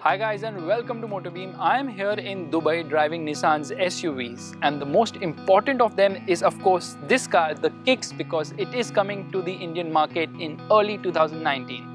Hi guys and welcome to MotorBeam. I am here in Dubai driving Nissan's SUVs, and the most important of them is of course this car, the Kicks, because it is coming to the Indian market in early 2019.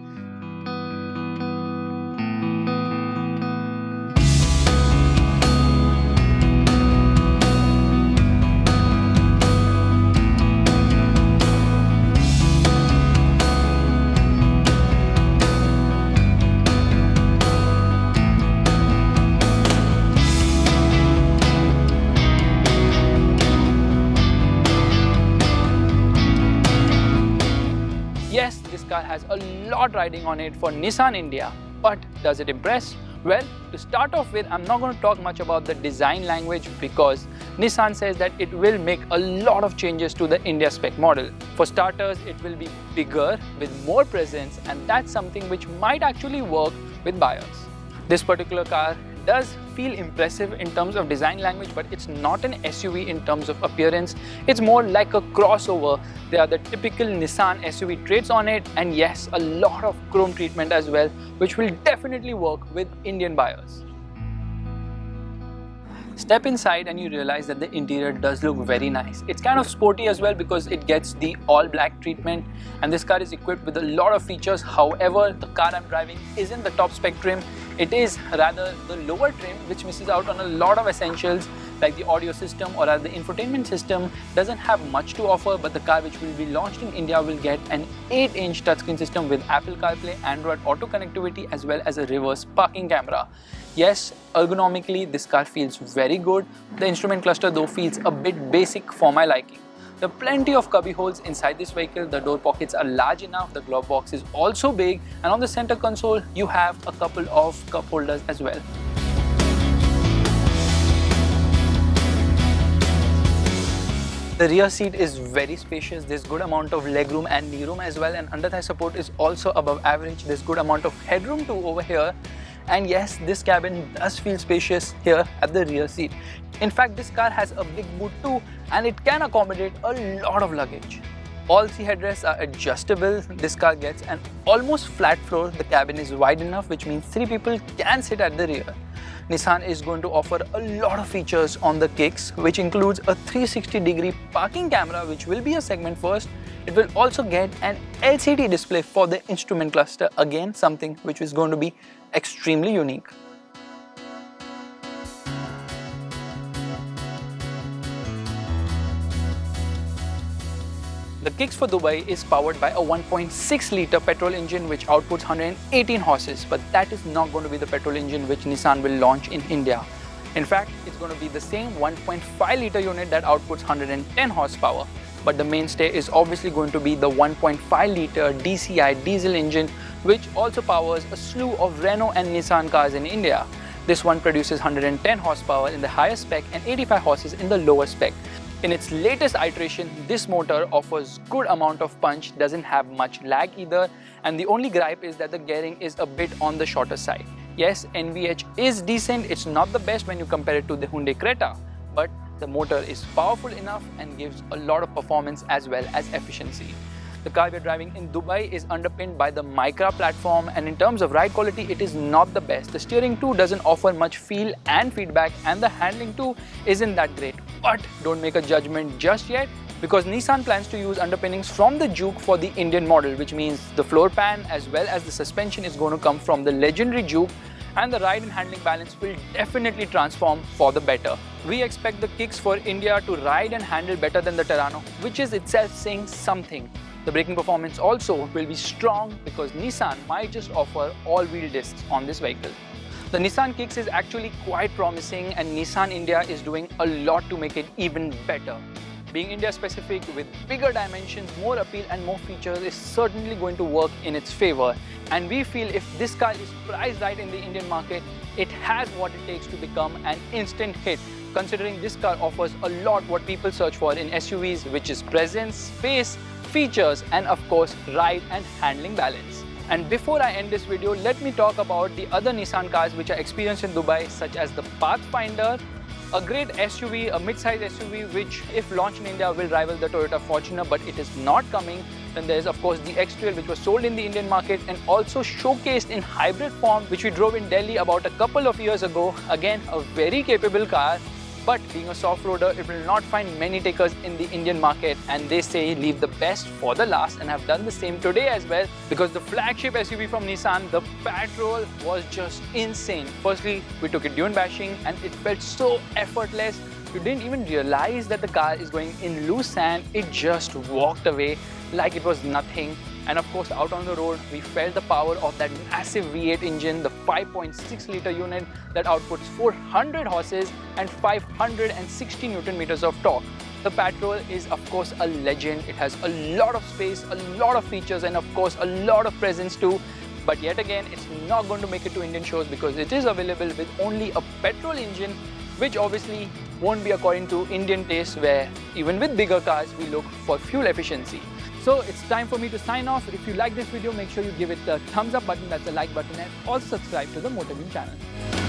Yes, this car has a lot riding on it for Nissan India, but does it impress? Well, to start off with, I'm not going to talk much about the design language because Nissan says that it will make a lot of changes to the India spec model. For starters, it will be bigger with more presence, and that's something which might actually work with buyers. This particular car does feel impressive in terms of design language, but it's not an SUV in terms of appearance. It's more like a crossover. There are the typical Nissan SUV traits on it, and yes, a lot of chrome treatment as well, which will definitely work with Indian buyers. Step inside and you realize that the interior does look very nice. It's kind of sporty as well because it gets the all black treatment, and this car is equipped with a lot of features. However, the car I'm driving isn't the top spec trim. It is rather the lower trim, which misses out on a lot of essentials like the audio system or the infotainment system. Doesn't have much to offer, but the car which will be launched in India will get an 8-inch touchscreen system with Apple CarPlay, Android Auto connectivity, as well as a reverse parking camera. Yes, ergonomically this car feels very good. The instrument cluster though feels a bit basic for my liking. There are plenty of cubby holes inside this vehicle. The door pockets are large enough. The glove box is also big, and on the center console you have a couple of cup holders as well. The rear seat is very spacious. There's good amount of legroom and knee room as well, and under thigh support is also above average. There's good amount of headroom too over here. And yes, this cabin does feel spacious here at the rear seat. In fact, this car has a big boot too, and it can accommodate a lot of luggage. All three headrests are adjustable. This car gets an almost flat floor. The cabin is wide enough, which means 3 people can sit at the rear. Nissan is going to offer a lot of features on the Kicks, which includes a 360-degree parking camera, which will be a segment first. It will also get an LCD display for the instrument cluster, again something which is going to be extremely unique. The Kicks for Dubai is powered by a 1.6-litre petrol engine which outputs 118 horses, but that is not going to be the petrol engine which Nissan will launch in India. In fact, it's going to be the same 1.5-litre unit that outputs 110 horsepower, but the mainstay is obviously going to be the 1.5-litre DCI diesel engine, which also powers a slew of Renault and Nissan cars in India. This one produces 110 horsepower in the higher spec and 85 horses in the lower spec. In its latest iteration, this motor offers good amount of punch, doesn't have much lag either, and the only gripe is that the gearing is a bit on the shorter side. Yes, NVH is decent. It's not the best when you compare it to the Hyundai Creta, but the motor is powerful enough and gives a lot of performance as well as efficiency. The car we're driving in Dubai is underpinned by the Micra platform, and in terms of ride quality, it is not the best. The steering too doesn't offer much feel and feedback, and the handling too isn't that great. But don't make a judgment just yet, because Nissan plans to use underpinnings from the Juke for the Indian model, which means the floor pan as well as the suspension is going to come from the legendary Juke, and the ride and handling balance will definitely transform for the better. We expect the Kicks for India to ride and handle better than the Terrano, which is itself saying something. The braking performance also will be strong because Nissan might just offer all-wheel discs on this vehicle. The Nissan Kicks is actually quite promising, and Nissan India is doing a lot to make it even better. Being India specific with bigger dimensions, more appeal and more features is certainly going to work in its favor. And we feel if this car is priced right in the Indian market, it has what it takes to become an instant hit, considering this car offers a lot what people search for in SUVs, which is presence, space, features, and of course ride and handling balance. And before I end this video, let me talk about the other Nissan cars which are experienced in Dubai, such as the Pathfinder, a great SUV, a mid-size SUV which if launched in India will rival the Toyota Fortuner, but it is not coming. Then there's of course the X-Trail, which was sold in the Indian market and also showcased in hybrid form, which we drove in Delhi about a couple of years ago. Again, a very capable car, but being a soft-roader, it will not find many takers in the Indian market, and they say leave the best for the last, and have done the same today as well, because the flagship SUV from Nissan, the Petrol, was just insane. Firstly, we took it dune bashing and it felt so effortless. You didn't even realize that the car is going in loose sand. It just walked away like it was nothing. And of course, out on the road, we felt the power of that massive V8 engine, the 5.6 litre unit that outputs 400 horses and 560 Newton meters of torque. The Petrol is of course a legend. It has a lot of space, a lot of features, and of course a lot of presence too. But yet again, it's not going to make it to Indian shows because it is available with only a petrol engine, which obviously won't be according to Indian taste, where even with bigger cars, we look for fuel efficiency. So it's time for me to sign off. If you like this video, make sure you give it the thumbs up button, that's the like button, and also subscribe to the MotorBeam channel.